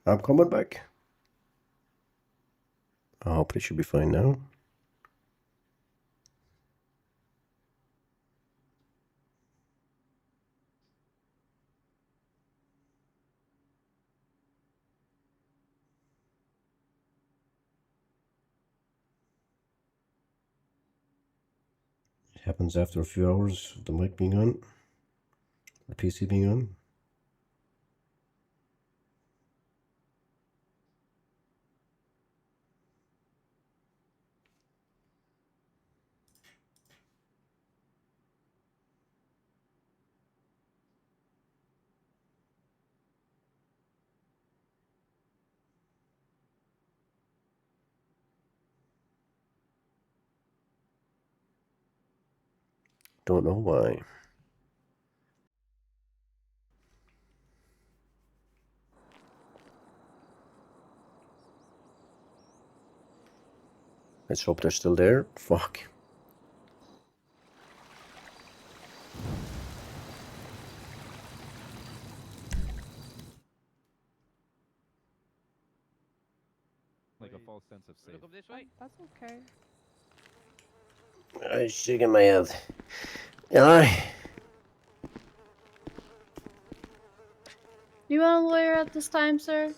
I'm coming back. I hope it should be fine now. It happens after a few hours of the mic being on, the PC being on. Don't know why. Let's hope they're still there. Fuck. Like a false sense of safety. This way? That's okay. I'm shaking my head. Yeah. Do you want a lawyer at this time, sir?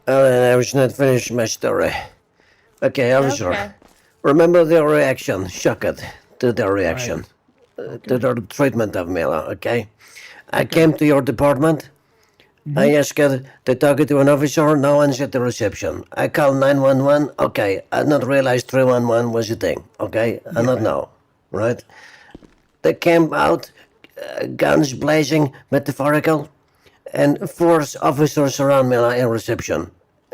I was not finished my story. Okay, officer. Okay. Remember their reaction. Shocked to their reaction. Okay. To their treatment of Mila, okay? I came to your department. I asked to talk to an officer. No one's at the reception. I called 911. Okay, I not realized 311 was a thing. Okay, I not know, right? They came out, guns blazing, metaphorical, and force officers around Mila in reception,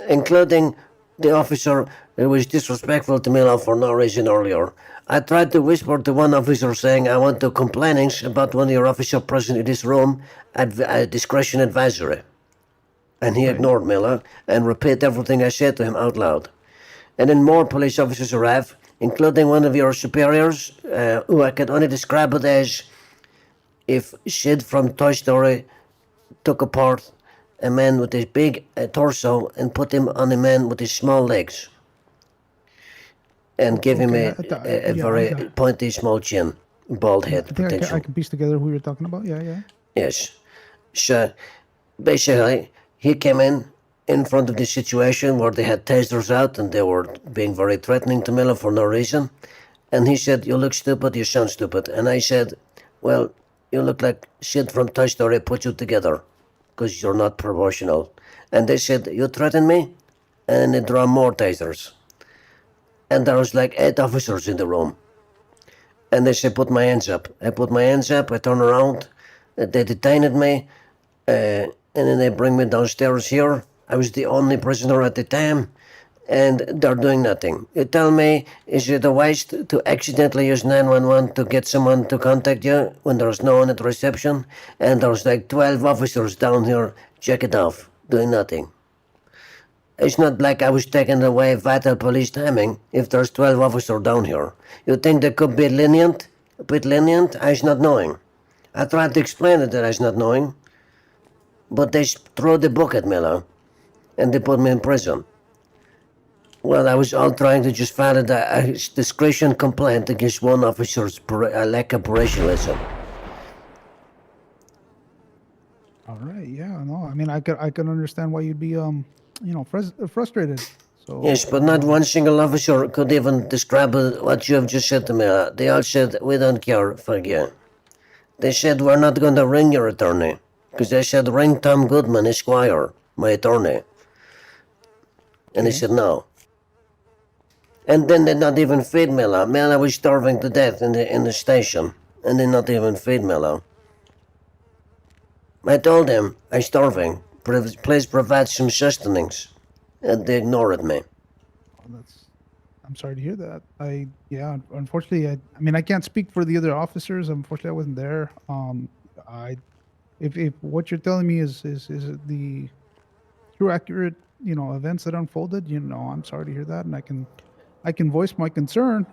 including the officer who was disrespectful to Mila for no reason earlier. I tried to whisper to one officer saying I want to complainings about one of your officers present in this room at discretion advisory. And he ignored Miller and repeated everything I said to him out loud. And then more police officers arrived, including one of your superiors, who I can only describe it as if Sid from Toy Story took apart a man with his big torso and put him on a man with his small legs. And gave him a very pointy, small chin, bald head potential. I can piece together who you're talking about. Yeah. Yes. So basically, he came in front of the situation where they had tasers out and they were being very threatening to Miller for no reason. And he said, "You look stupid, you sound stupid." And I said, "Well, you look like shit from Toy Story put you together because you're not proportional." And they said, "You threaten me?" And they draw more tasers. And there was like 8 officers in the room. And they said, "Put my hands up." I put my hands up, I turned around, they detained me, and then they bring me downstairs here. I was the only prisoner at the time, and they're doing nothing. You tell me, is it a waste to accidentally use 911 to get someone to contact you when there's no one at the reception? And there's like 12 officers down here, check it off, doing nothing. It's not like I was taking away vital police timing if there's 12 officers down here. You think they could be lenient? A bit lenient? I was not knowing. I tried to explain it that I was not knowing, but they threw the book at me, and they put me in prison. Well, I was all trying to just file a discretion complaint against one officer's lack of professionalism. All right. Yeah. No. I mean, I can understand why you'd be frustrated. So Yes, but not one single officer could even describe what you have just said to me. They all said, "We don't care for you." They said, "We're not going to ring your attorney." Because they said, "Ring Tom Goodman, Esquire, my attorney." And they said, "No." And then they not even feed Mela. Mela was starving to death in the station. And they not even feed Mela. I told him, "I'm starving. Please provide some sustenance." And they ignored me. I'm sorry to hear that. Unfortunately, I mean, I can't speak for the other officers. Unfortunately, I wasn't there. If what you're telling me is the true accurate, events that unfolded, I'm sorry to hear that, and I can voice my concern.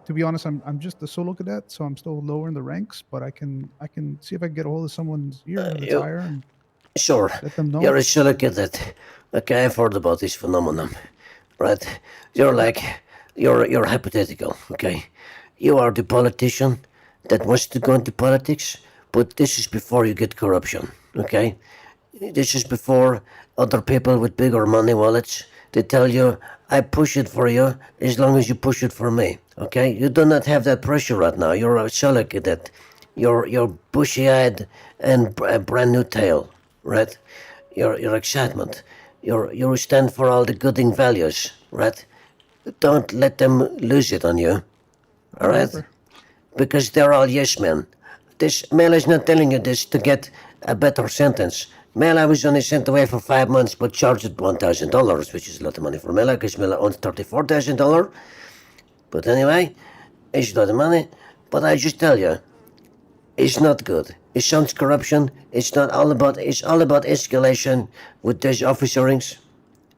To be honest, I'm just a solo cadet, so I'm still lower in the ranks. But I can see if I can get a hold of someone's ear that's higher. And Sure, Let them know. you're a silicate. Okay, I've heard about this phenomenon, right? You're hypothetical, okay? You are the politician that wants to go into politics, but this is before you get corruption, okay? This is before other people with bigger money wallets. They tell you, I push it for you as long as you push it for me. Okay? You do not have that pressure right now. You're a silicate. You're bushy-eyed and a brand new tail, right? Your excitement. You stand for all the gooding values, right? Don't let them lose it on you, all right? Whatever. Because they're all yes men. This Mel is not telling you this to get a better sentence. Mela was only sent away for 5 months, but charged $1,000, which is a lot of money for Mela, because Mela owns $34,000. But anyway, it's a lot of money. But I just tell you, it's not good. It sounds corruption. It's not all about. It's all about escalation with these officerings.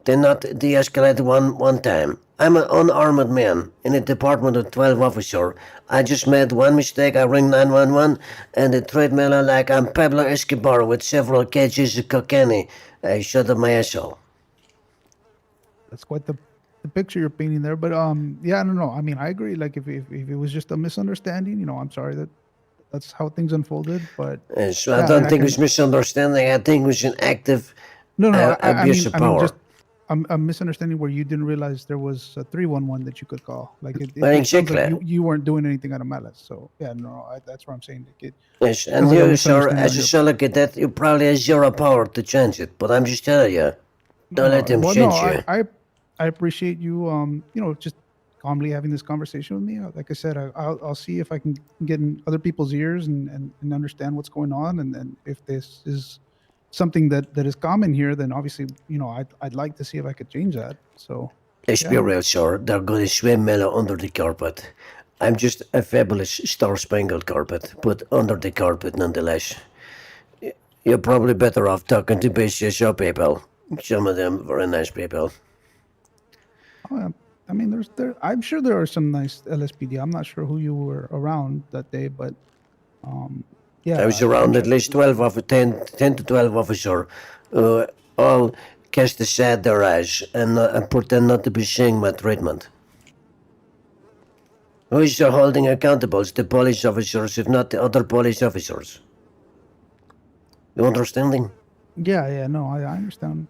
They're not de-escalated one time. I'm an unarmed man in a department of 12 officers. I just made one mistake. I ring 911 and they treat me like I'm Pablo Escobar with several kgs of cocaine. I shut up my asshole. That's quite the picture you're painting there. But yeah, I don't know. I mean, I agree. Like if it was just a misunderstanding, I'm sorry that's how things unfolded. But So I yeah, don't I think it can. was misunderstanding. I think it was an active No, abuse of power. just a misunderstanding where you didn't realize there was a 311 that you could call. Like Well, it sounds like exactly. you weren't doing anything out of malice. So yeah, no, that's what I'm saying. Like Yes, and sounds like a you, sir, misunderstanding as on a your. solid cadet, you probably have zero power to change it. But I'm just telling you, don't let them Well, no, change you. I appreciate you, just calmly having this conversation with me. Like I said, I'll see if I can get in other people's ears and understand what's going on. And if this is something that is common here, then obviously, I'd like to see if I could change that. So, Let's be yeah. real, sir. They're going to swim Melo under the carpet. I'm just a fabulous star-spangled carpet, but under the carpet nonetheless. You're probably better off talking to BCSO people. Some of them very nice people. Oh, yeah. I mean, I'm sure there are some nice LSPD. I'm not sure who you were around that day, but I yeah, was I'm around at sure. least 10 to 12 officers who all cast aside their eyes and pretend not to be seeing my treatment. Who is holding accountable? The police officers, if not the other police officers. You understanding? Yeah, no, I understand.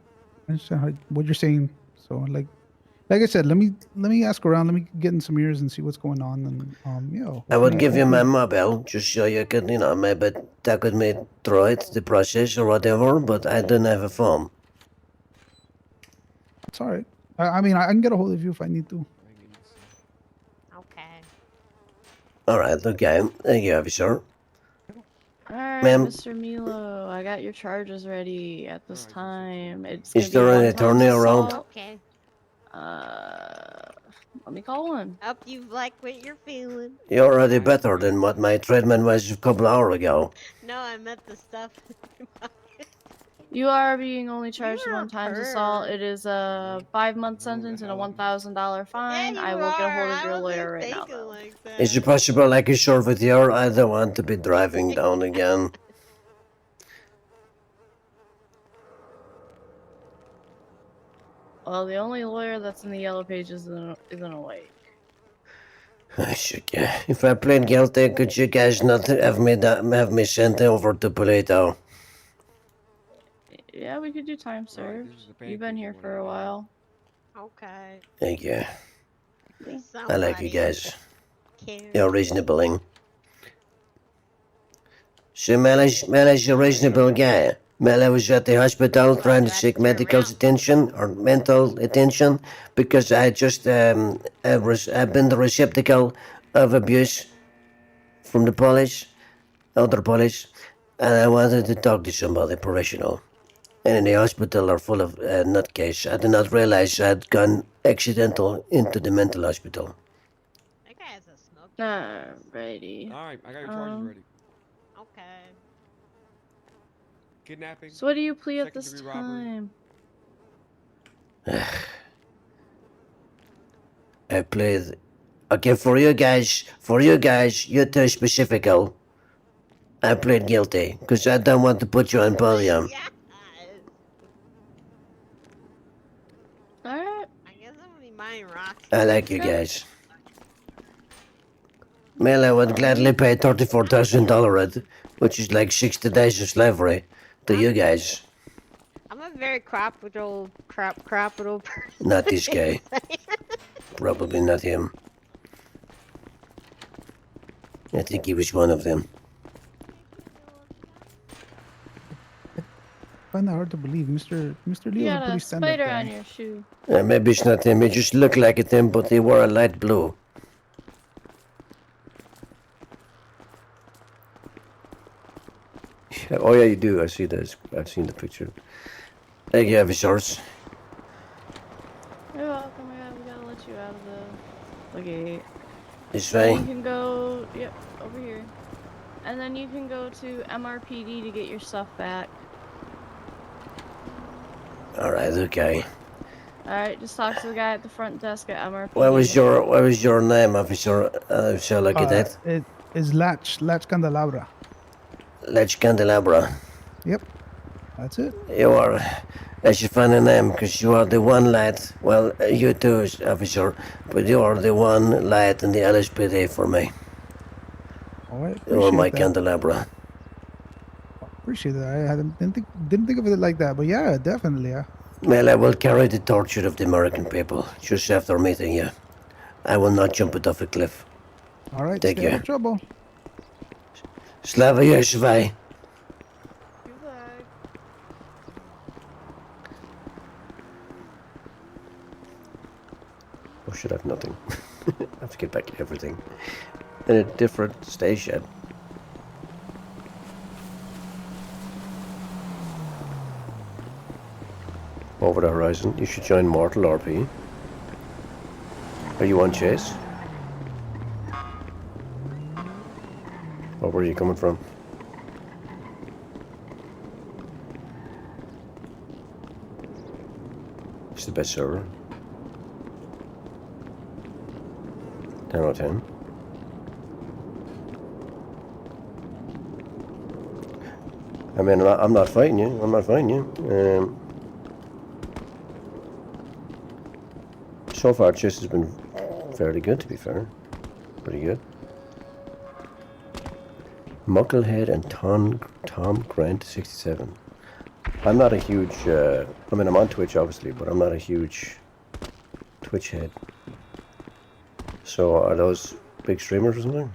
I understand what you're saying. So, like I said, let me ask around. Let me get in some ears and see what's going on. And I would hopefully, give you my mobile just so you could, maybe talk with me through it, the process or whatever, but I don't have a phone. it's all right. I mean, I can get a hold of you if I need to. Okay. Alright, okay. Thank you, officer. Alright, Ma'am. Mr. Milo, I got your charges ready at this time. It's Is gonna be there a an one-time attorney around? assault. Okay. Let me call one. Hope you like what you're feeling. You're already better than what my treatment was a couple hours ago. No, I meant the stuff. You are being only charged You're a one-time assault. perv. It is a 5-month sentence and a $1,000 fine. Yeah, I you will get a hold are. of your I lawyer wasn't right now, thinking though. like that. Is it possible I can share with you? I don't want to be driving down again. Well, the only lawyer that's in the yellow pages isn't awake. If I plead guilty, could you guys not have me sent over to Polito? Yeah, we could do time served. You've been here for a while. Okay. Thank you. I like you Somebody guys. cares. You're reasonabling. So Mela's a reasonable guy. Mela was at the hospital trying to seek medical attention or mental attention because I've been the receptacle of abuse from the police, other police, and I wanted to talk to somebody professional. And in the hospital are full of nutcase. I did not realize I had gone accidental into the mental hospital. That guy has a smoke. Alrighty. Alright, I got your charges ready. Okay. Kidnapping. So what do you plead at this Second-degree robbery. time? I played. Okay, for you guys, you two specifical. I plead guilty because I don't want to put you on podium. Yeah. buying rocks. I like you guys. Milo would gladly pay $34,000, which is like 60 days of slavery, to you guys. I'm a very capital person. Not this guy. Probably not him. I think he was one of them. I find that hard to believe. Mr. You Leo's a got pretty a stand-up spider guy. on your shoe. Maybe it's not him. He just looked like it him, but he wore a light blue. Oh yeah, you do. I see this. I've seen the picture. Thank you, officers. You're welcome. We gotta let you out of the gate. This Then you way. can go, yep, over here. And then you can go to MRPD to get your stuff back. Alright, okay. Alright, just talk to the guy at the front desk at MRPD. What was your name, officer? Shall I look at that? It is Latch Candelabra. Let's Candelabra. Yep, that's it. You are. That's your funny name, because you are the one lad. Well, you too, officer, but you are the one lad in the LSPD for me. Oh, I You are appreciate my that. candelabra. Appreciate that. I didn't think of it like that, but yeah, definitely. Yeah. Well, I will carry the torture of the American people just after meeting you. I will not jump it off a cliff. All right, Thank stay out you. of trouble. Slava Yeshvai. Goodbye. Oh shit, I have nothing. I have to get back to everything. In a different station. Over the horizon, you should join Mortal RP. Are you on Chase? Or where are you coming from? It's the best server. 10 out of 10. I mean, I'm not fighting you. I'm not fighting you. So far, Chase has been fairly good, to be fair. Pretty good. Mucklehead and Tom Grant 67. I'm not a huge. I mean, I'm on Twitch, obviously, but I'm not a huge Twitch head. So, are those big streamers or something?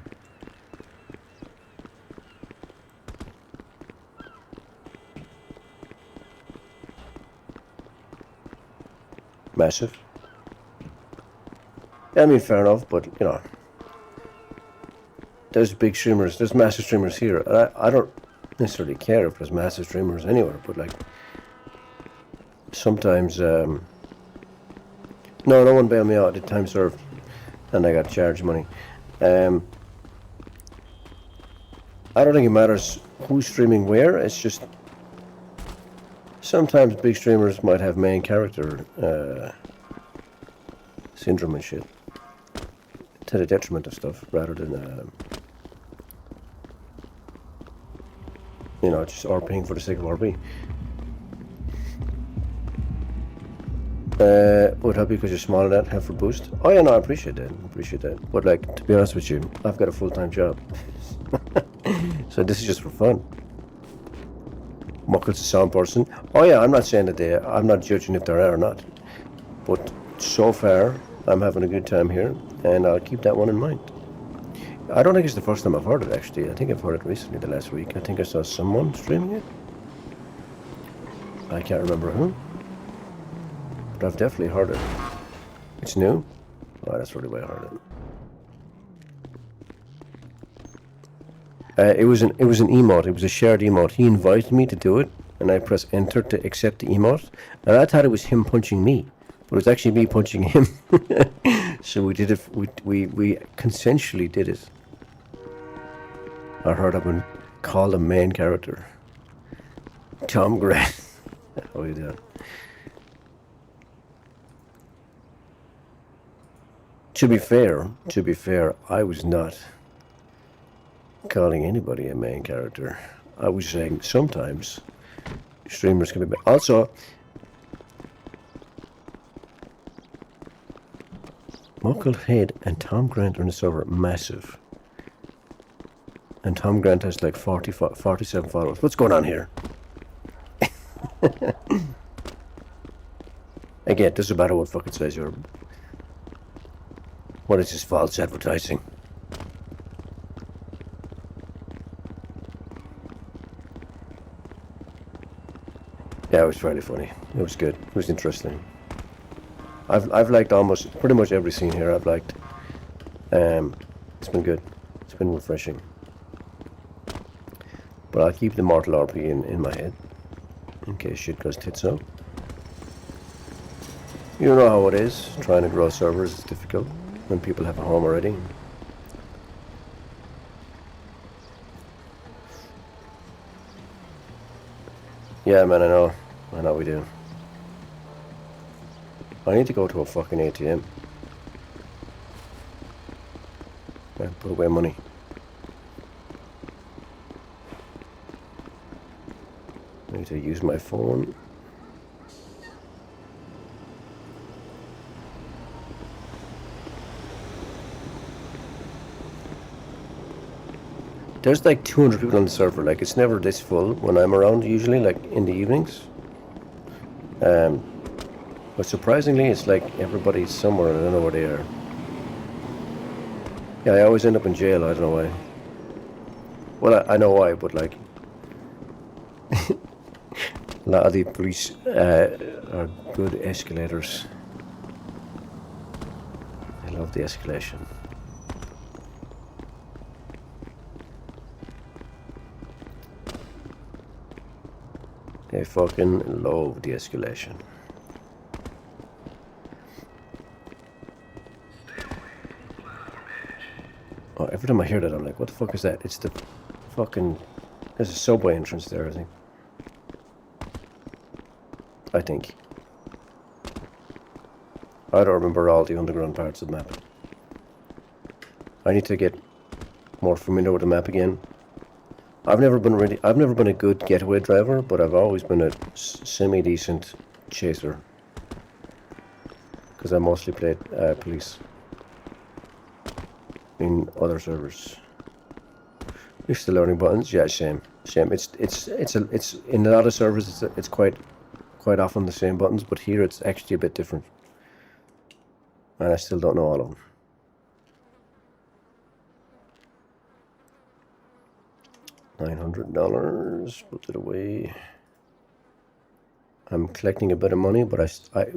Massive. I mean, fair enough, but you know, there's big streamers, there's massive streamers here. And I don't necessarily care if there's massive streamers anywhere, but like sometimes, no one bailed me out at the time served, and I got charged money. I don't think it matters who's streaming where. It's just sometimes big streamers might have main character syndrome and shit, to the detriment of stuff, rather than you know, just RPing for the sake of RP. Would help you because you're smaller than that, have for boost. Oh yeah, no, I appreciate that. But like, to be honest with you, I've got a full-time job. So this is just for fun. Muckle's a sound person. Oh yeah, I'm not saying that I'm not judging if there are or not. But so far, I'm having a good time here, and I'll keep that one in mind. I don't think it's the first time I've heard it, actually. I think I've heard it recently, the last week. I think I saw someone streaming it. I can't remember who. But I've definitely heard it. It's new? Oh, that's really why I heard it. It was an emote. It was a shared emote. He invited me to do it, and I pressed enter to accept the emote. And I thought it was him punching me, but it was actually me punching him. So we did it. We consensually did it. I heard I've been called a main character. Tom Grant. Oh, you did. To be fair, I was not calling anybody a main character. I was saying sometimes streamers can be. Also, Mucklehead and Tom Grant are in the server. Massive. And Tom Grant has like 47 followers. What's going on here? Again, doesn't matter what fucking says you're. What is this false advertising? Yeah, it was fairly funny. It was good. It was interesting. I've liked almost pretty much every scene here. I've liked. It's been good. It's been refreshing. But I'll keep the Mortal RP in my head in case shit goes tits up. You know how it is. Trying to grow servers is difficult when people have a home already. Yeah, man, I know we do. I need to go to a fucking ATM. And put away money. I need to use my phone. There's like 200 people on the server. Like, it's never this full when I'm around, usually, like in the evenings. But surprisingly, it's like everybody's somewhere and I don't know where they are. Yeah, I always end up in jail. I don't know why. Well, I know why, but like a lot of the police are good escalators. I love the escalation. They fucking love the escalation. Oh, every time I hear that, I'm like, what the fuck is that? It's the fucking... There's a subway entrance there, I think. I don't remember all the underground parts of the map. I need to get more familiar with the map again. I've never been a good getaway driver, but I've always been a semi-decent chaser. Because I mostly played police in other servers. It's the learning buttons, yeah, same. It's in a lot of servers it's quite often the same buttons, but here it's actually a bit different. And I still don't know all of them. $900, put it away. I'm collecting a bit of money, but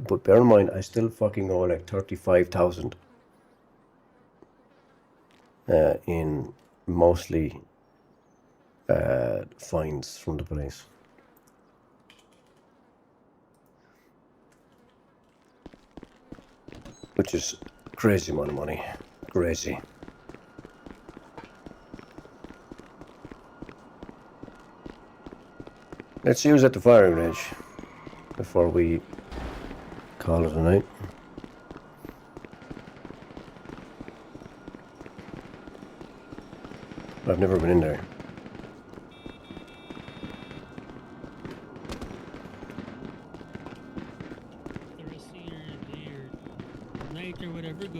but bear in mind, I still fucking owe like 35,000 in mostly fines from the police. Which is crazy amount of money. Crazy. Let's use at the firing range before we call it a night. I've never been in there.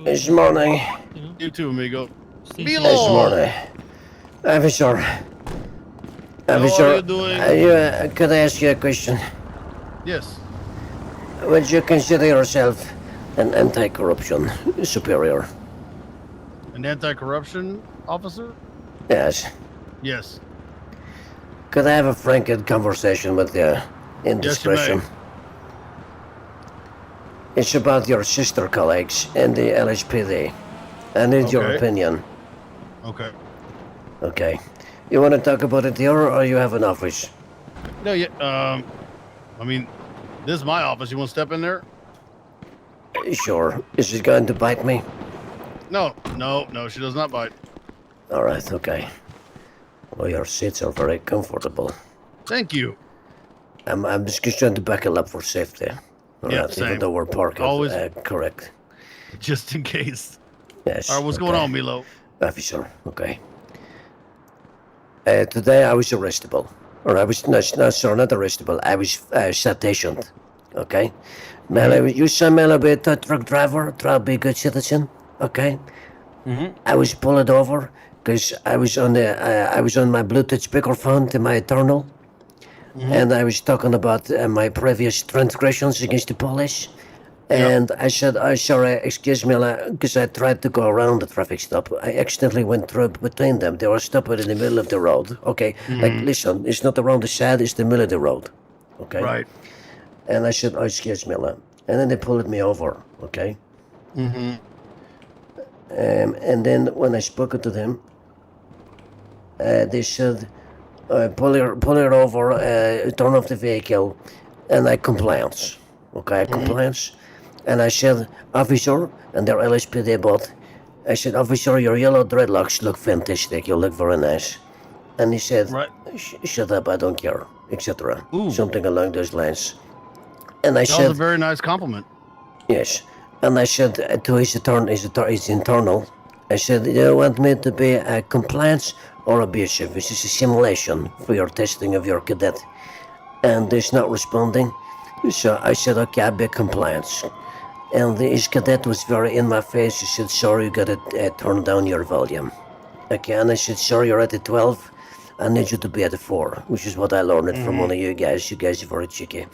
It's morning. You too, amigo. It's morning. Officer. How are you doing? Could I ask you a question? Yes. Would you consider yourself an anti-corruption superior? An anti-corruption officer? Yes. Yes. Could I have a frank conversation with you in Yes, you discretion? may. It's about your sister colleagues in the LHPD. I need your Okay. opinion. Okay. Okay. You want to talk about it here, or you have an office? No, yeah. I mean, this is my office. You want to step in there? Sure. Is she going to bite me? No, she does not bite. All right, okay. Well, your seats are very comfortable. Thank you. I'm just trying to buckle up for safety. All Yeah, right, even same. though we're parked Always. correct. Just in case. Yes. All right, what's going on, Milo? Officer, okay. Today I was arrestable. Or I was, not arrestable. I was citationed. Okay? Melo, you say Melo be a truck driver? Try to be a good citizen? Okay, Mm-hmm. I was pulled over because I was on my Bluetooth speakerphone to my Eternal, and I was talking about my previous transgressions against the police. And I said, "I sorry, excuse me," because I tried to go around the traffic stop. I accidentally went through between them. They were stopped in the middle of the road. Okay, like listen, it's not around the side; it's the middle of the road. Okay. Right. And I said, "Oh, excuse me," and then they pulled me over. Okay. Mm-hmm. And then when I spoke to them, they said, pull her over, turn off the vehicle, and I compliance. Okay, I compliance. And I said, officer, and they're LSPD both. I said, officer, your yellow dreadlocks look fantastic. You look very nice. And he said, Right. Shut up, I don't care, etc. Ooh. Something along those lines. And I That was a said, very nice compliment. yes. And I said to his internal, I said, do you want me to be a compliance or abusive? This is a simulation for your testing of your cadet. And he's not responding. So I said, okay, I'll be compliance. And his cadet was very in my face. He said, sorry, you gotta turn down your volume. Okay, and I said, sorry, you're at the 12. I need you to be at the 4, which is what I learned from one of you guys. You guys are very cheeky.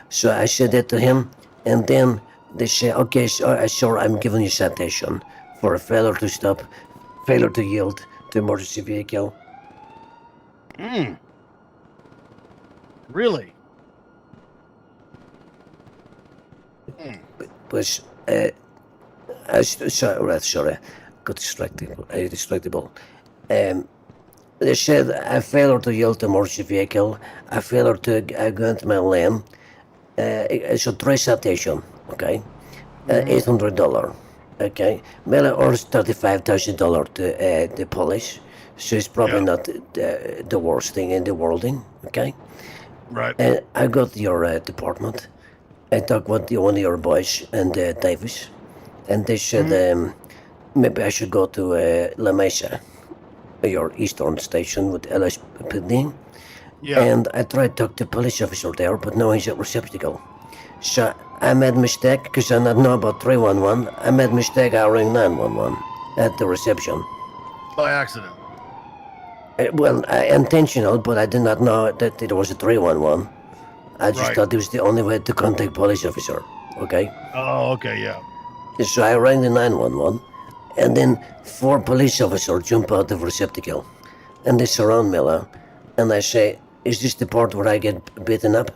So I said that to him, and then they say, okay, sure, I'm giving you citation for a failure to stop, failure to yield to emergency vehicle. Really? Was sorry, got distractible. They said I failure to yield to emergency vehicle, I failure to go into my lane. It's a 3 citation, okay? $800, okay? Miller earns $35,000 to the police, so it's probably not the worst thing in the world, okay? Right. And I got to your department. I talked with one of your boys and Davis, and they said maybe I should go to La Mesa, your eastern station with LSPD. Yeah. And I tried to talk to the police officer there, but no, he's at receptacle. So I made a mistake because I not know about 311. I made a mistake. I rang 911 at the reception. By accident. Intentional, but I did not know that it was a 311. I just Right. thought it was the only way to contact police officer. Okay. Oh, okay, yeah. So I rang the 911, and then 4 police officers jump out of receptacle, and they surround Miller, and I say, is this the part where I get beaten up?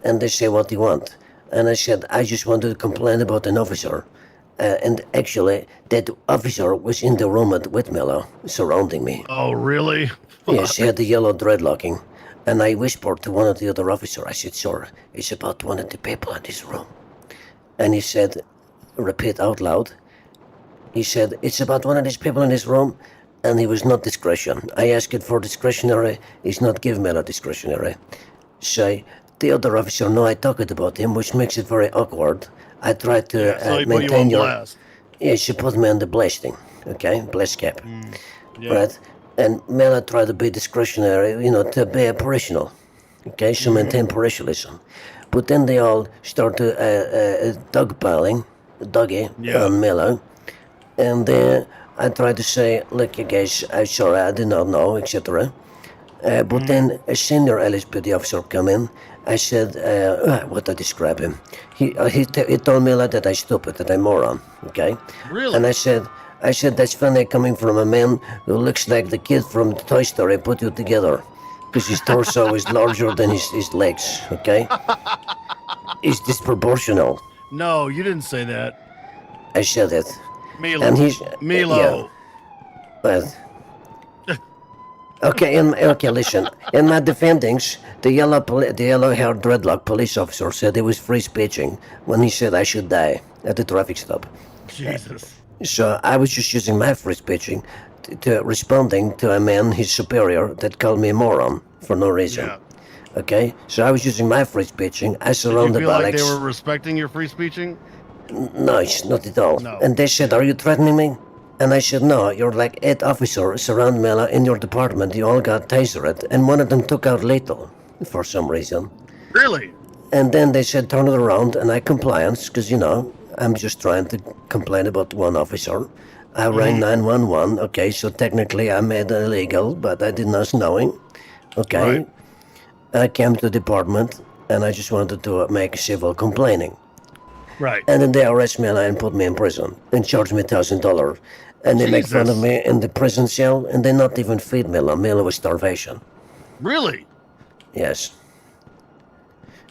And they say, what do you want? And I said, I just wanted to complain about an officer. And actually, that officer was in the room with Miller, surrounding me. Oh, really? Yes, he had the yellow dreadlocking. And I whispered to one of the other officers, I said, sir, it's about one of the people in this room. And he said, repeat out loud. He said, it's about one of these people in this room. And he was not discretion. I asked it for discretionary. He's not giving me a discretionary. So the other officer know I talked about him, which makes it very awkward. I tried to So he put you maintain on your... blast. Yeah, she put me on the blasting, okay? Blast cap. Yeah. Right? And Mela tried to be discretionary, to be operational, okay? So maintain professionalism. But then they all start to doggy on Mela. And I tried to say, look, you guys, I'm sorry, I did not know, etc. But then a senior LSPD officer come in. I said, what I describe him. He told me that I'm stupid, that I'm moron, okay? Really? And I said, that's funny coming from a man who looks like the kid from Toy Story put you together. Because his torso is larger than his legs, okay? It's disproportional. No, you didn't say that. I said it. Milo. And he's... Milo. Yeah. But okay, listen. In my defendings, the yellow-haired dreadlock police officer said he was free speeching when he said I should die at the traffic stop. Jesus. So I was just using my free speeching to responding to a man, his superior, that called me a moron for no reason. Yeah. Okay, so I was using my free speeching. I Did you surrounded feel by like they were respecting your free speeching? No, it's not at all. No. And they said, are you threatening me? And I said, no, you're like 8 officers around Mela in your department. You all got tasered, and one of them took out lethal for some reason. Really? And then they said, turn it around, and I compliance, because, I'm just trying to complain about one officer. I rang 911. Okay, so technically I made it illegal, but I did not knowing. Okay. Right. I came to the department and I just wanted to make civil complaining. Right. And then they arrest me and put me in prison and charge me $1,000. And they make fun of Jesus. me in the prison cell and they not even feed me. A meal with starvation. Really? Yes.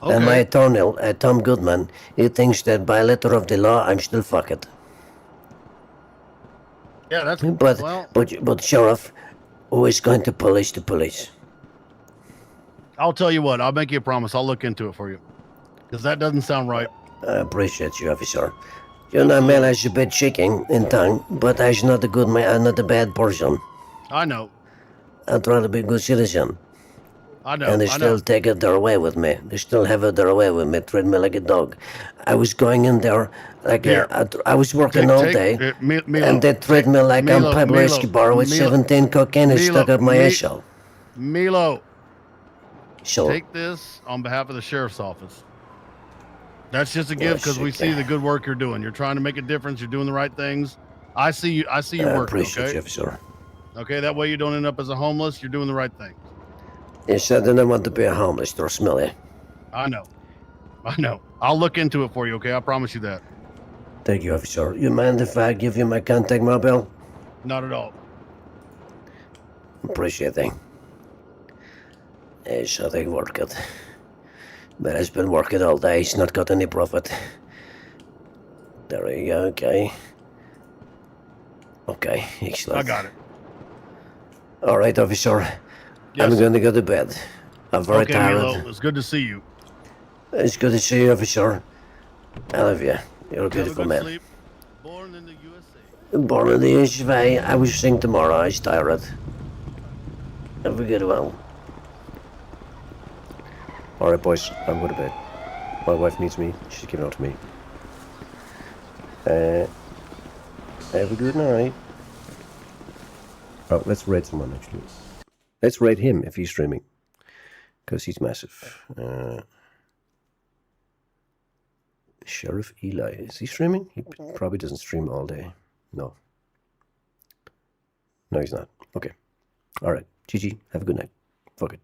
Okay. And my attorney, Tom Goodman, he thinks that by letter of the law, I'm still fucked. Yeah, that's But, well. but Sheriff, who is going to police the police? I'll tell you what. I'll make you a promise. I'll look into it for you, because that doesn't sound right. I appreciate you, officer. You know, man, I'm a bit chicken in tongue, but I'm not a good man, I'm not a bad person. I know. I try to be a good citizen. I know. And they I still know. take it their way with me. They still have it their way with me, treat me like a dog. I was going in there, like, Here. I was working all day, Milo, and they treat me like I'm Pablo Escobar with 17 cocaine stuck up my asshole. Milo, So, take this on behalf of the sheriff's office. That's just a gift because we see the good work you're doing. You're trying to make a difference. You're doing the right things. I see you. I see your I work. appreciate Okay. you, officer. Okay. That way you don't end up as a homeless. You're doing the right thing. Yes, I didn't want to be a homeless, they're smelly. I know. I know. I'll look into it for you. Okay. I promise you that. Thank you, officer. You mind if I give you my contact mobile? Not at all. Appreciate it. Yes, I think work it. But it's been working all day, it's not got any profit. There you go, okay. Okay, excellent. I got it. Alright, officer. Yes. I'm going to go to bed. I'm very Okay, tired. Milo. It's good to see you. It's good to see you, officer. I love you. You're a Have a beautiful good man. sleep. Born in the USA. Born in the USA. I will sing tomorrow. I'm tired. Have a good one. Alright, boys. I'm going to bed. My wife needs me. She's giving out to me. Have a good night. Oh, let's rate someone, actually. Let's rate him if he's streaming. Because he's massive. Sheriff Eli. Is he streaming? He probably doesn't stream all day. No. No, he's not. Okay. Alright. GG. Have a good night. Fuck it.